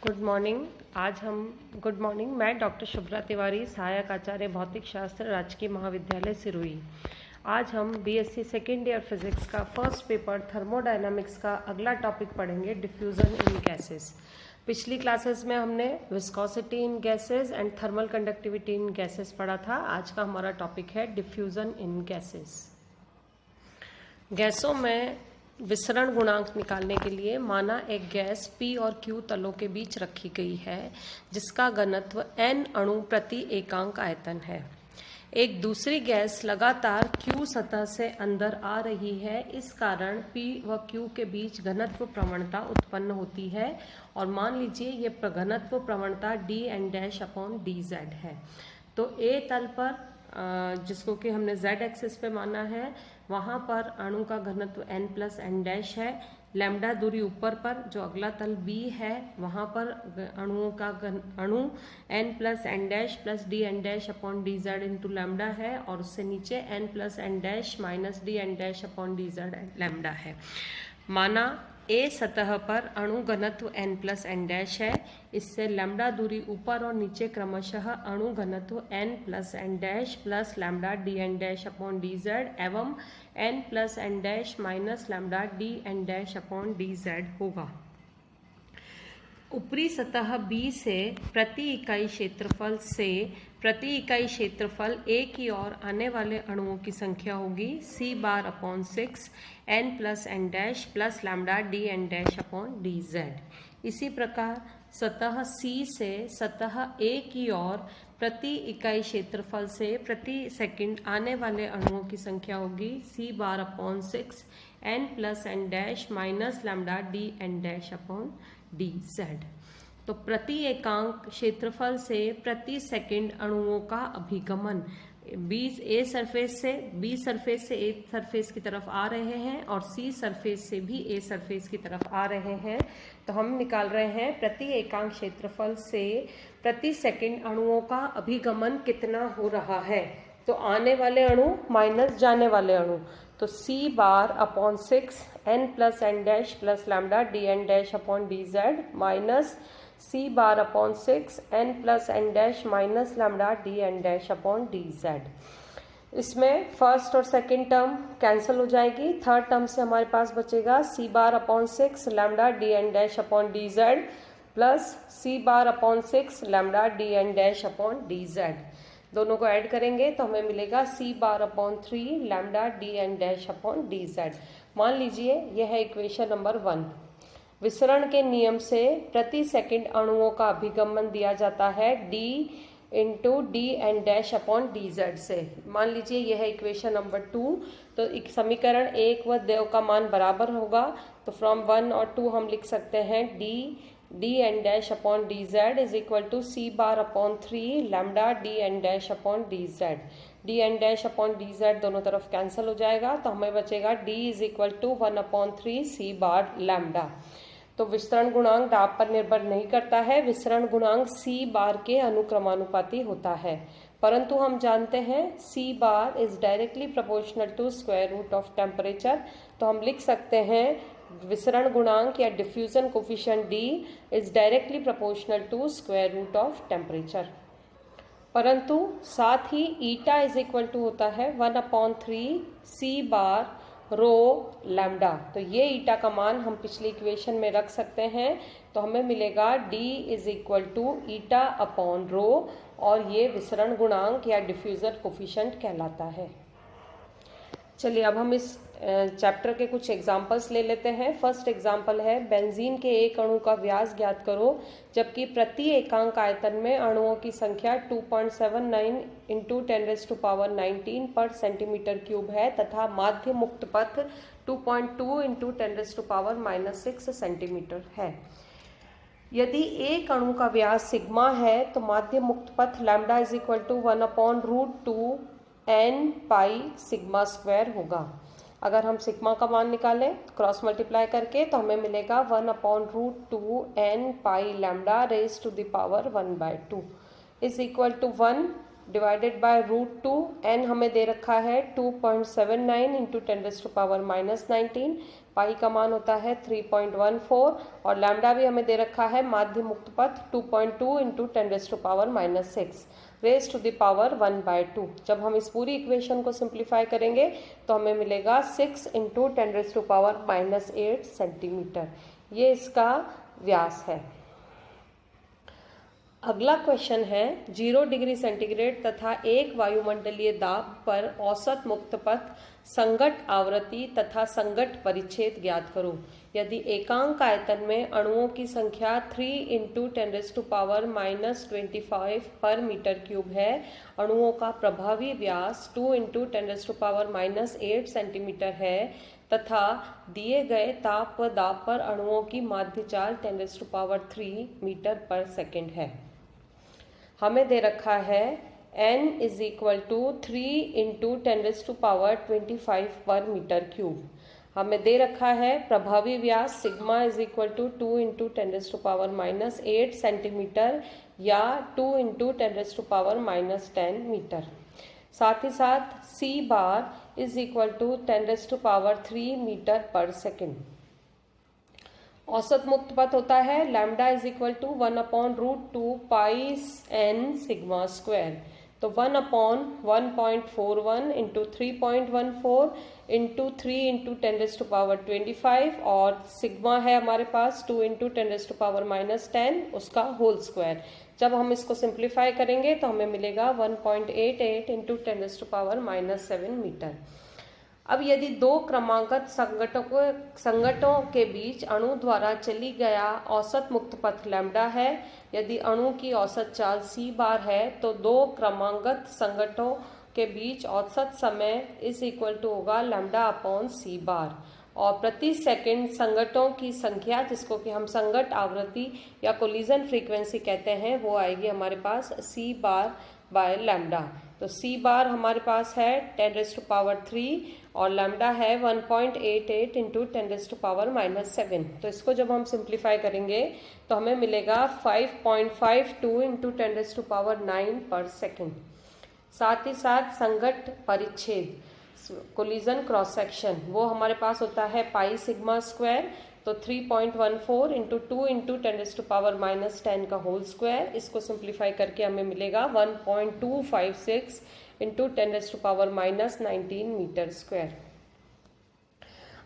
Good morning. मैं doctor Shubhra Tiwari, सहायक आचार्य भौतिक शास्त्र, राजकीय महाविद्यालय सिरोही। आज हम बीएससी सेकेंड ईयर फिजिक्स का फर्स्ट पेपर थर्मोडायनामिक्स का अगला टॉपिक पढ़ेंगे, डिफ्यूजन इन गैसेस। पिछली क्लासेस में हमने viscosity in gases and thermal conductivity in gases पढ़ा था। आज का हमारा टॉपिक है डिफ्यूजन इन गैसेस। गैसों में विसरण गुणांक निकालने के लिए माना एक गैस P और Q तलों के बीच रखी गई है जिसका घनत्व N अणु प्रति एकांक आयतन है। एक दूसरी गैस लगातार Q सतह से अंदर आ रही है, इस कारण P व Q के बीच घनत्व प्रवणता उत्पन्न होती है और मान लीजिए ये घनत्व प्रवणता dN-dz है। तो A तल पर जिसको कि हमने z एक्सिस पे माना है, वहाँ पर अणु का घनत्व n+n' है। लैम्डा दूरी ऊपर पर जो अगला तल B है, वहाँ पर अणु n+n' plus dN-dz into lambda है और उससे नीचे n+n' माइनस dN-dz लैम्डा है। माना A सतह पर अणु घनत्व n+n' है, इससे लैम्डा दूरी ऊपर और नीचे क्रमशः अणु घनत्व n+n' प्लस लैम्डा dN-dz एवं n+n' माइनस लैम्डा dN-dz होगा। ऊपरी सतह B से प्रति इकाई क्षेत्रफल A की ओर आने वाले अणुओं की संख्या होगी C/6 n+n' plus lambda dN-dz। इसी प्रकार सतह C से सतह A की ओर प्रति इकाई क्षेत्रफल से प्रति सेकंड आने वाले अणुओं की संख्या होगी C/6 n+n' minus lambda dN-dz। तो प्रति एकांक क्षेत्रफल से प्रति सेकंड अणुओं का अभिगमन B सरफेस से A सरफेस की तरफ आ रहे हैं और C सरफेस से भी A सरफेस की तरफ आ रहे हैं। तो हम निकाल रहे हैं प्रति एकांक क्षेत्रफल से प्रति सेकंड अणुओं का अभिगमन कितना हो रहा है। तो आने वाले अणु माइनस जाने वाले अणु, तो C/6 n+n' plus lambda dN-dz minus C/6 n+n' minus lambda dN-dz। इसमें फर्स्ट और सेकंड टर्म कैंसिल हो जाएगी। थर्ड टर्म से हमारे पास बचेगा C/6 lambda dN-dz plus C/6 lambda dN-dz। दोनों को ऐड करेंगे तो हमें मिलेगा C/3 लैम्डा dN-dz। मान लीजिए यह है इक्वेशन नंबर 1। विसरण के नियम से प्रति सेकंड अणुओं का अभिगमन दिया जाता है d इंटू dN-dz से। मान लीजिए यह है इक्वेशन नंबर 2। तो समीकरण 1 व 2 का मान बराबर होगा, तो फ्रॉम 1 और 2 हम लिख सकते हैं dN-dz is equal to C/3 lambda dN-dz। dN-dz दोनों तरफ कैंसिल हो जाएगा, तो हमें बचेगा d इज इक्वल टू 1/3 C/लैम्डा। तो विसरण गुणांक दाब पर निर्भर नहीं करता है, विसरण गुणांक C के अनुक्रमानुपाती होता है। परंतु हम जानते हैं C is directly proportional to square root of temperature. तो हम लिख सकते हैं विसरण गुणांक या diffusion coefficient D is directly proportional to square root of temperature. परंतु साथ ही ईटा इज इक्वल टू होता है 1/3 C/रो लैम्डा। तो ये ईटा का मान हम पिछली इक्वेशन में रख सकते हैं, तो हमें मिलेगा D इज इक्वल टू ईटा/रो और ये विसरण गुणांक या डिफ्यूजन कोफिशिएंट कहलाता है। चलिए अब हम इस चैप्टर के कुछ एग्जाम्पल्स ले लेते हैं। फर्स्ट एग्जाम्पल है बेंजीन के एक अणु का व्यास ज्ञात करो जबकि प्रति एकांक आयतन में अणुओं की संख्या 2.79 इंटू 10⁻19 पर सेंटीमीटर क्यूब है तथा माध्य मुक्त पथ 2.2 इंटू 10⁻⁻6 सेंटीमीटर है। यदि एक अणु का व्यास सिग्मा है तो माध्य मुक्त पथ lambda is equal to 1/√2 n pi sigma square होगा। अगर हम सिग्मा का मान निकालें क्रॉस मल्टीप्लाई करके तो हमें मिलेगा 1/√2 n पाई lambda raise to the power 1/2 is equal to 1 divided by √2। n हमें दे रखा है 2.79 इंटू 10⁻⁻19। पाई का मान होता है 3.14 और लैम्डा भी हमें दे रखा है माध्य मुक्त पथ 2.2 into 10⁻⁻6 raise to the power 1/2। जब हम इस पूरी इक्वेशन को सिंप्लीफाई करेंगे तो हमें मिलेगा 6 इंटू 10⁻⁸ सेंटीमीटर। ये इसका व्यास है। अगला क्वेश्चन है 0 डिग्री सेंटीग्रेड तथा 1 वायुमंडलीय दाब पर औसत मुक्त पथ, संघट आवृत्ति तथा संघट परिच्छेद ज्ञात करो। यदि एकांक आयतन में अणुओं की संख्या 3 इंटू 10⁻⁻25 पर मीटर क्यूब है, अणुओं का प्रभावी व्यास 2 इंटू 10⁻⁸ सेंटीमीटर है तथा दिए गए ताप व दाब पर अणुओं की माध्य चाल 10⁻³ मीटर पर सेकेंड है। हमें दे रखा है n is equal to 3 into 10⁻25 per metre cube. हमें दे रखा है प्रभावी व्यास sigma is equal to 2 into 10⁻⁸ centimetre या 2 इंटू 10⁻⁻10 मीटर। साथ ही साथ c bar is equal to 10⁻³ metre पर सेकेंड। औसत मुक्त पथ होता है lambda is equal to 1/√2 pi n sigma square. तो 1/1.41 इंटू 3.14 इंटू 3 इंटू 10⁻25 और सिग्मा है हमारे पास 2 इंटू 10⁻⁻10 उसका होल स्क्वायर। जब हम इसको सिंप्लीफाई करेंगे तो हमें मिलेगा 1.88 इंटू 10⁻⁻7 मीटर। अब यदि दो क्रमांकत संघटों के बीच अणु द्वारा चली गया औसत मुक्त पथ लैम्डा है, यदि अणु की औसत चाल c बार है, तो दो क्रमांकत संघटों के बीच औसत समय इज इक्वल टू होगा λ/c बार और प्रति सेकंड संघटों की संख्या जिसको कि हम संघट आवृत्ति या कोलिजन फ्रीक्वेंसी कहते हैं वो आएगी हमारे पास c बार बाय लैम्डा। तो c बार हमारे पास है 10⁻³ और लैम्डा है 1.88 इंटू 10⁻⁻7। तो इसको जब हम सिंप्लीफाई करेंगे तो हमें मिलेगा 5.52 इंटू 10⁻⁹ पर सेकेंड। साथ ही साथ संघट परिच्छेद कोलिजन क्रॉस सेक्शन वो हमारे पास होता है पाई सिग्मा स्क्वायर। तो 3.14 इंटू 2 इंटू 10⁻⁻10 का होल स्क्वायर। इसको सिंप्लीफाई करके हमें मिलेगा 1.256 इंटू 10⁻⁻19 मीटर स्क्वायर।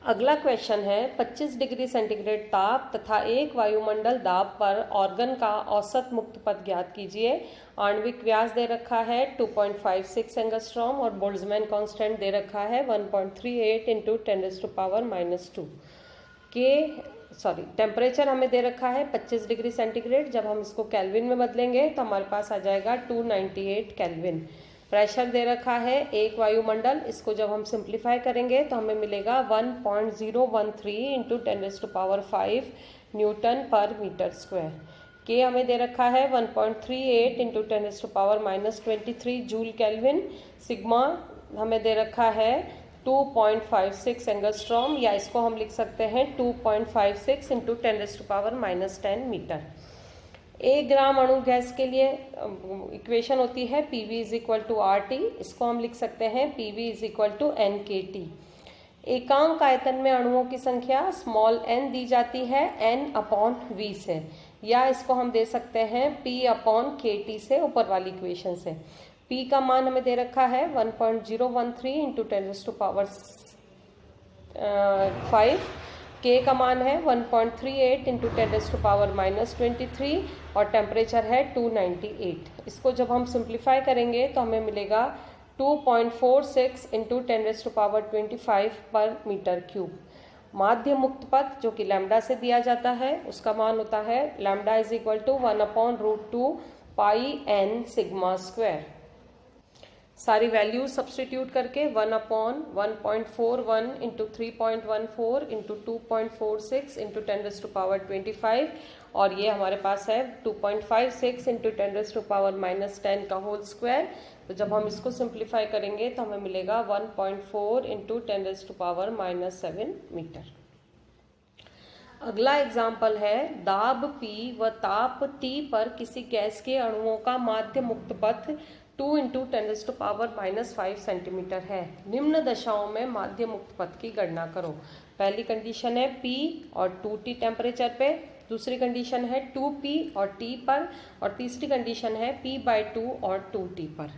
अगला क्वेश्चन है 25 डिग्री सेंटीग्रेड ताप तथा 1 वायुमंडल दाब पर ऑर्गन का औसत मुक्त पथ ज्ञात कीजिए। आणविक व्यास दे रखा है 2.56 एंगस्ट्रॉम और बोल्ट्जमैन कांस्टेंट दे रखा है 1.38 इंटू 10⁻⁻2 टेम्परेचर हमें दे रखा है 25 डिग्री सेंटीग्रेड। जब हम इसको केल्विन में बदलेंगे तो हमारे पास आ जाएगा 298 केल्विन। प्रेशर दे रखा है 1 वायुमंडल, इसको जब हम सिंप्लीफाई करेंगे तो हमें मिलेगा 1.013 इंटू 10⁻5 न्यूटन पर मीटर स्क्वायर। के हमें दे रखा है 1.38 इंटू 10⁻⁻23 जूल केल्विन। सिग्मा हमें दे रखा है 2.56 एंगस्ट्रॉम या इसको हम लिख सकते हैं 2.56 इंटू 10⁻⁻10 मीटर। 1 ग्राम अणु गैस के लिए इक्वेशन होती है PV is equal to RT। इसको हम लिख सकते हैं PV is equal to NKT। एकांक आयतन में अणुओं की संख्या स्मॉल n दी जाती है n/v से, या इसको हम दे सकते हैं P/kT से ऊपर वाली इक्वेशन से। P का मान हमें दे रखा है 1.013 इंटू 10⁻5। K का मान है 1.38 इंटू 10⁻⁻23 और टेम्परेचर है 298। इसको जब हम सिंप्लीफाई करेंगे तो हमें मिलेगा 2.46 इंटू 10⁻25 पर मीटर क्यूब। माध्य मुक्त पथ जो कि लैम्डा से दिया जाता है उसका मान होता है lambda is equal to 1/√2 pi n sigma square. सारी वैल्यू सब्सटीट्यूट करके 1/1.41 इंटू 3.14 इंटू 2.46 इंटू 10⁻25 और ये हमारे पास है 2.56 इंटू 10⁻⁻10 का होल स्क्वायर। तो जब हम इसको सिंप्लीफाई करेंगे तो हमें मिलेगा 1.4 इंटू 10⁻⁻7 मीटर। अगला एग्जाम्पल है दाब P व ताप T पर किसी गैस के अणुओं का माध्य मुक्त पथ 2 इंटू 10⁻⁻5 सेंटीमीटर है। निम्न दशाओं में माध्य मुक्त पथ की गणना करो। पहली कंडीशन है P और 2T टेम्परेचर पे, दूसरी कंडीशन है 2P और T पर, और तीसरी कंडीशन है P/2 और 2T पर।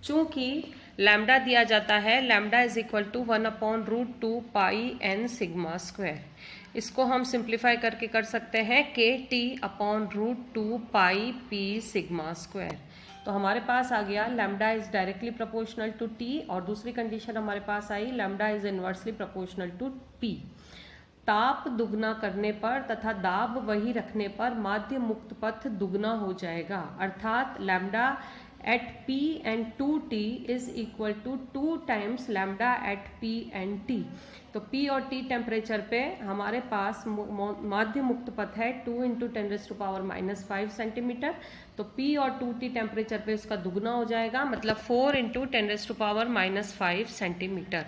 चूंकि लैम्डा दिया जाता है, lambda is equal to 1/√2 pi n sigma square. इसको हम सिंप्लीफाई करके कर सकते हैं KT/√2 पाई P सिग्मा स्क्वायर। तो हमारे पास आ गया lambda is directly proportional to T, और दूसरी कंडीशन हमारे पास आई lambda is inversely proportional to P। ताप दुगना करने पर तथा दाब वही रखने पर माध्य मुक्त पथ दुगना हो जाएगा, अर्थात lambda at P and 2T is equal to 2 times lambda at P and T। तो P और T टेम्परेचर पे हमारे पास माध्य मुक्त पथ है 2 इंटू 10⁻⁻5 सेंटीमीटर। तो P और 2T टेम्परेचर पे इसका दुगना हो जाएगा, मतलब 4 इंटू 10⁻⁻5 सेंटीमीटर।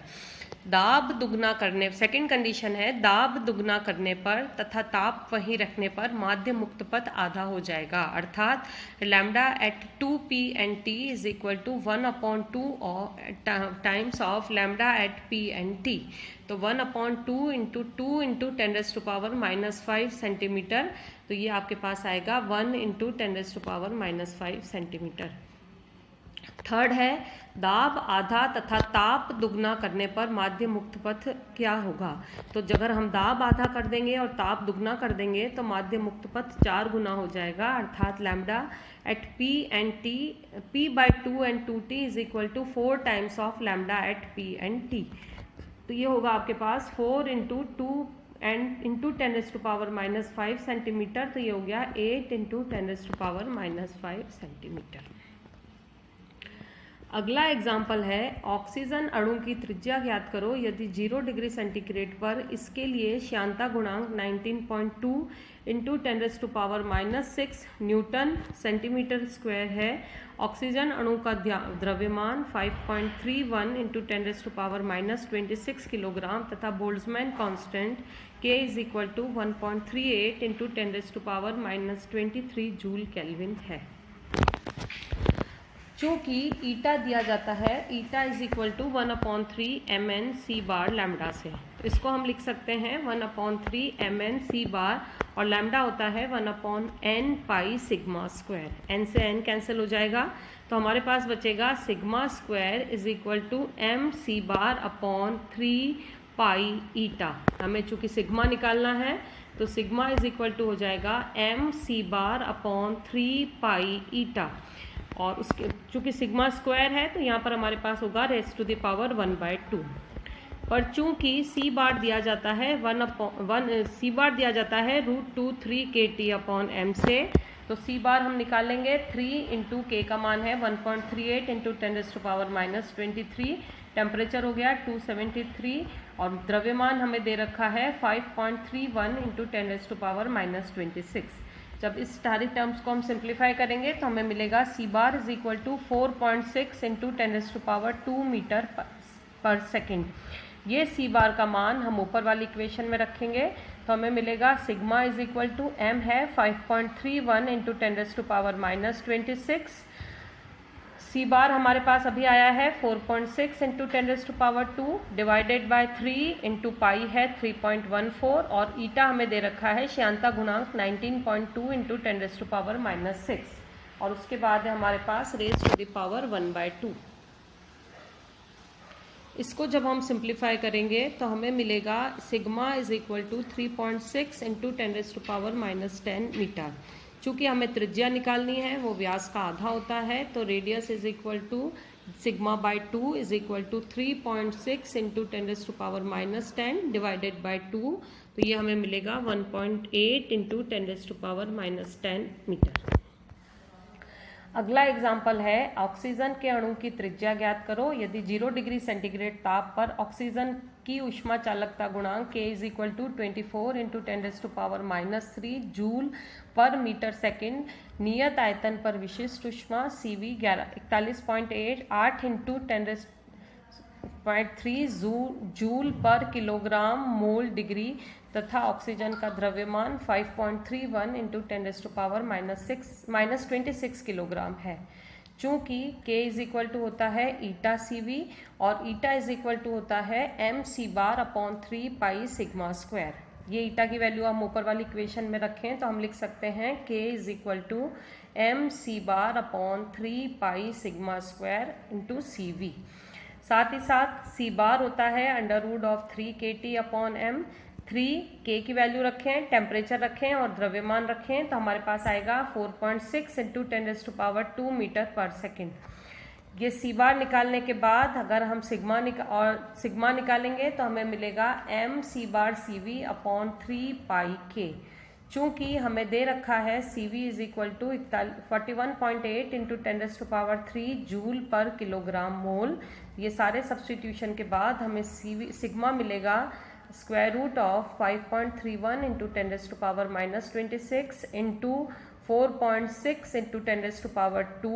दाब दुगना करने, सेकंड कंडीशन है, दाब दुगना करने पर तथा ताप वहीं रखने पर माध्य मुक्त पथ आधा हो जाएगा, अर्थात lambda at 2P and T is equal to 1/2 times of lambda at P and T। तो 1/2 इंटू 2 इंटू 10⁻⁻5 सेंटीमीटर, तो ये आपके पास आएगा 1 इंटू 10⁻⁻5 सेंटीमीटर। थर्ड है, दाब आधा तथा ताप दुगना करने पर माध्य मुक्त पथ क्या होगा। तो अगर हम दाब आधा कर देंगे और ताप दुगना कर देंगे तो माध्य मुक्त पथ 4 गुना हो जाएगा, अर्थात lambda at P and T, P/2 and 2T is equal to 4 times of lambda at P and T। तो ये होगा आपके पास 4 इंटू 2 एंड इंटू 10⁻⁻5 सेंटीमीटर, तो ये हो गया 8 इंटू 10⁻⁻5 सेंटीमीटर। अगला एग्जाम्पल है, ऑक्सीजन अणु की त्रिज्या ज्ञात करो यदि 0 डिग्री सेंटीग्रेड पर इसके लिए श्यानता गुणांक 19.2 इंटू 10⁻⁻6 न्यूटन सेंटीमीटर स्क्वायर है। ऑक्सीजन अणु का द्रव्यमान 5.31 इंटू 10⁻⁻26 किलोग्राम तथा Boltzmann constant K is equal to 1.38 into 10⁻⁻23 joule kelvin है। चूंकि ईटा दिया जाता है, eta is equal to 1/3 mn c bar lambda से, तो इसको हम लिख सकते हैं 1/3 mn c बार, और लैम्डा होता है 1/n pi sigma square. n से n कैंसिल हो जाएगा, तो हमारे पास बचेगा sigma square is equal to m c bar upon 3 pi eta. हमें चूंकि सिग्मा निकालना है तो सिग्मा इज इक्वल टू हो जाएगा m c bar upon 3 pi ईटा, और उसके चूंकि सिग्मा स्क्वायर है तो यहाँ पर हमारे पास होगा रेज़ टू द पावर 1/2। पर चूंकि C बार दिया जाता है C बार दिया जाता है √2 kT अपॉन m से, तो C बार हम निकालेंगे 3 इंटू K का मान है 1.38 इंटू 10⁻⁻23, टेम्परेचर हो गया 273, और द्रव्यमान हमें दे रखा है 5.31 इंटू 10⁻⁻26। जब इस सारी टर्म्स को हम सिंप्लीफाई करेंगे तो हमें मिलेगा C bar is equal to 4.6 into 10⁻2 metre पर सेकेंड। ये C बार का मान हम ऊपर वाली इक्वेशन में रखेंगे तो हमें मिलेगा sigma is equal to m है 5.31 इंटू 10⁻26, C बार हमारे पास अभी आया है 4.6 इंटू 10⁻2 डिवाइडेड बाय 3 इंटू पाई है 3.14, और ईटा हमें दे रखा है श्यानता गुणांक 19.2 इंटू 10⁻6, और उसके बाद है हमारे पास रेज़ टू द पावर 1/2। इसको जब हम सिंप्लीफाई करेंगे तो हमें मिलेगा sigma is equal to 3.6 into 10⁻10 metre. चूँकि हमें त्रिज्या निकालनी है, वो व्यास का आधा होता है, तो radius is equal to sigma by 2 is equal to 3.6 into 10⁻10 divided by 2, तो ये हमें मिलेगा 1.8 इंटू 10⁻10 मीटर। अगला एग्जाम्पल है, ऑक्सीजन के अणु की त्रिज्या ज्ञात करो यदि 0 डिग्री सेंटीग्रेड ताप पर ऑक्सीजन की ऊष्मा चालकता गुणांक K is equal to 24 into 10⁻³ joule per metre second, नियत आयतन पर विशिष्ट ऊष्मा CV 41.8 into 10⁻³ joule per kilogram mole degree तथा ऑक्सीजन का द्रव्यमान 5.31 इंटू 10⁻26 किलोग्राम है। चूंकि k इज इक्वल टू होता है ईटा सी वी और ईटा इज इक्वल टू होता है M C bar upon 3 pi sigma square. ये ईटा की वैल्यू हम ऊपर वाली इक्वेशन में रखें तो हम लिख सकते हैं k is equal to M C bar upon 3 pi sigma square into C V. साथ ही साथ सी बार होता है अंडर रूट ऑफ 3 के टी अपॉन एम। 3 के की वैल्यू रखें, टेम्परेचर रखें और द्रव्यमान रखें तो हमारे पास आएगा 4.6 इंटू 10⁻² मीटर पर सेकेंड। ये सी बार निकालने के बाद अगर हम सिग्मा निकालेंगे तो हमें मिलेगा M C bar C V upon 3 pi K. चूंकि हमें दे रखा है C V is equal to 41.8 into 10⁻³ joule per kilogram mole. ये सारे सब्सटीट्यूशन के बाद हमें सिग्मा मिलेगा square root of 5.31 into 10⁻26 into 4.6 into 10⁻²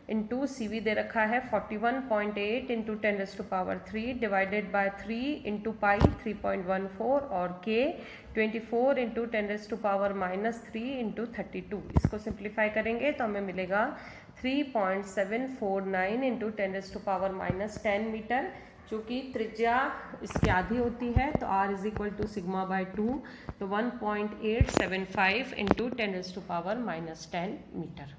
into C V दे रखा है 41.8 into 10⁻³ divided by 3 into pi 3.14 और के 24 इंटू 10⁻³ इंटू 32। इसको सिंप्लीफाई करेंगे तो हमें मिलेगा 3.749 इंटू 10⁻10 मीटर। चूँकि त्रिज्या इसकी आधी होती है तो r is equal to sigma by 2 तो 1.875 इंटू 10⁻10 मीटर।